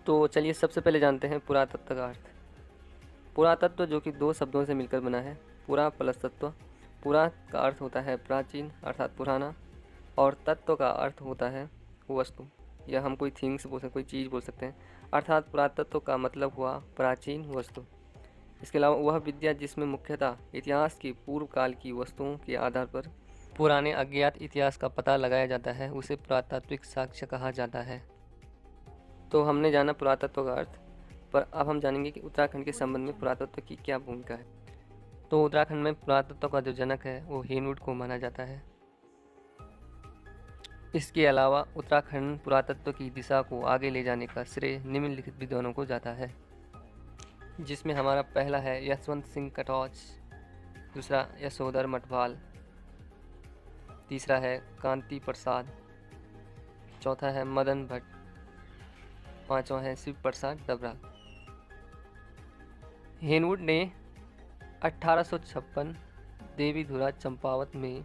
तो चलिए सबसे पहले जानते हैं पुरातत्व का अर्थ। पुरातत्व जो कि दो शब्दों से मिलकर बना है, पुरा प्लस तत्व। पुरा का अर्थ होता है प्राचीन अर्थात पुराना, और तत्व का अर्थ होता है वस्तु, या हम कोई थिंग्स बोल सकते, कोई चीज़ बोल सकते हैं। अर्थात पुरातत्व का मतलब हुआ प्राचीन वस्तु। इसके अलावा वह विद्या जिसमें मुख्यतः इतिहास की पूर्व काल की वस्तुओं के आधार पर पुराने अज्ञात इतिहास का पता लगाया जाता है, उसे पुरातात्विक साक्ष्य कहा जाता है। तो हमने जाना पुरातत्व का अर्थ, पर अब हम जानेंगे कि उत्तराखंड के संबंध में पुरातत्व की क्या भूमिका है। तो उत्तराखंड में पुरातत्व का जो जनक है वो हेनवुड को माना जाता है। इसके अलावा उत्तराखंड पुरातत्व की दिशा को आगे ले जाने का श्रेय निम्नलिखित विद्वानों को जाता है, जिसमें हमारा पहला है यशवंत सिंह कटौच, दूसरा यशोधर मठवाल, तीसरा है कांति प्रसाद, चौथा है मदन भट्ट, पांचवा है शिव प्रसाद डबरा। हेनवुड ने 1856 देवीधुरा चंपावत में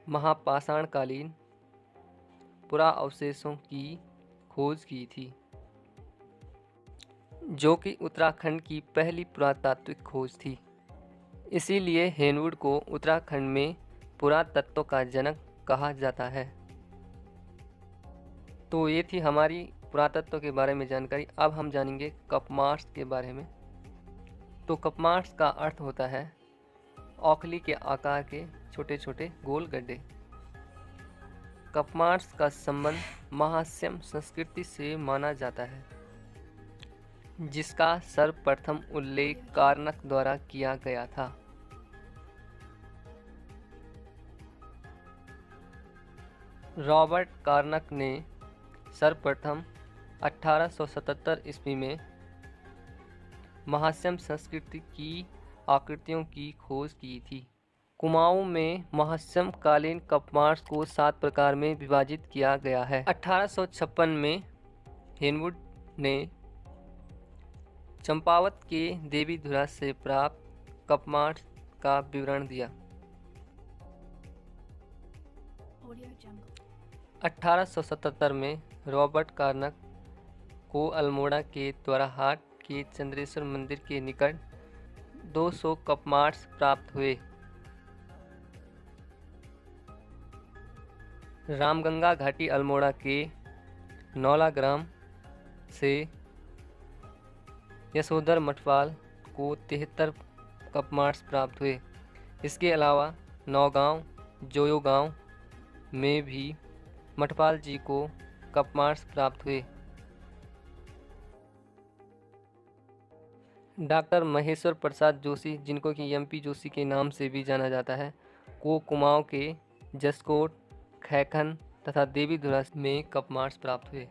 महापाषाणकालीन पुरा अवशेषों की खोज की थी, जो कि उत्तराखंड की पहली पुरातात्विक खोज थी। इसीलिए हेनवुड को उत्तराखंड में पुरातत्व का जनक कहा जाता है। तो ये थी हमारी पुरातत्व के बारे में जानकारी। अब हम जानेंगे कपमार्स के बारे में। तो कपमार्स का अर्थ होता है औखली के आकार के छोटे छोटे गोल गड्ढे। कपमार्स का संबंध महास्यम संस्कृति से माना जाता है, जिसका सर्वप्रथम उल्लेख कार्नक द्वारा किया गया था। रॉबर्ट कार्नक ने सर्वप्रथम 1877 ईस्वी में महास्यम संस्कृति की आकृतियों की खोज की थी। कुमाऊं में महास्यम कालीन कपमार्स को 7 प्रकार में विभाजित किया गया है। 1856 में हेनवुड ने चंपावत के देवीधुरा से प्राप्त कपमार्स का विवरण दिया। 1877 में रॉबर्ट कार्नक को अल्मोड़ा के द्वाराहाट के चंद्रेश्वर मंदिर के निकट 200 कपमार्स प्राप्त हुए। रामगंगा घाटी अल्मोड़ा के नौला ग्राम से यशोधर मठवाल को 73 कपमार्स प्राप्त हुए। इसके अलावा नौगांव जोयो गांव में भी मठपाल जी को कपमार्स प्राप्त हुए। डॉक्टर महेश्वर प्रसाद जोशी, जिनको कि एमपी जोशी के नाम से भी जाना जाता है, को कुमाऊं के जसकोट, खैखन तथा देवीधुरा में कपमार्स प्राप्त हुए।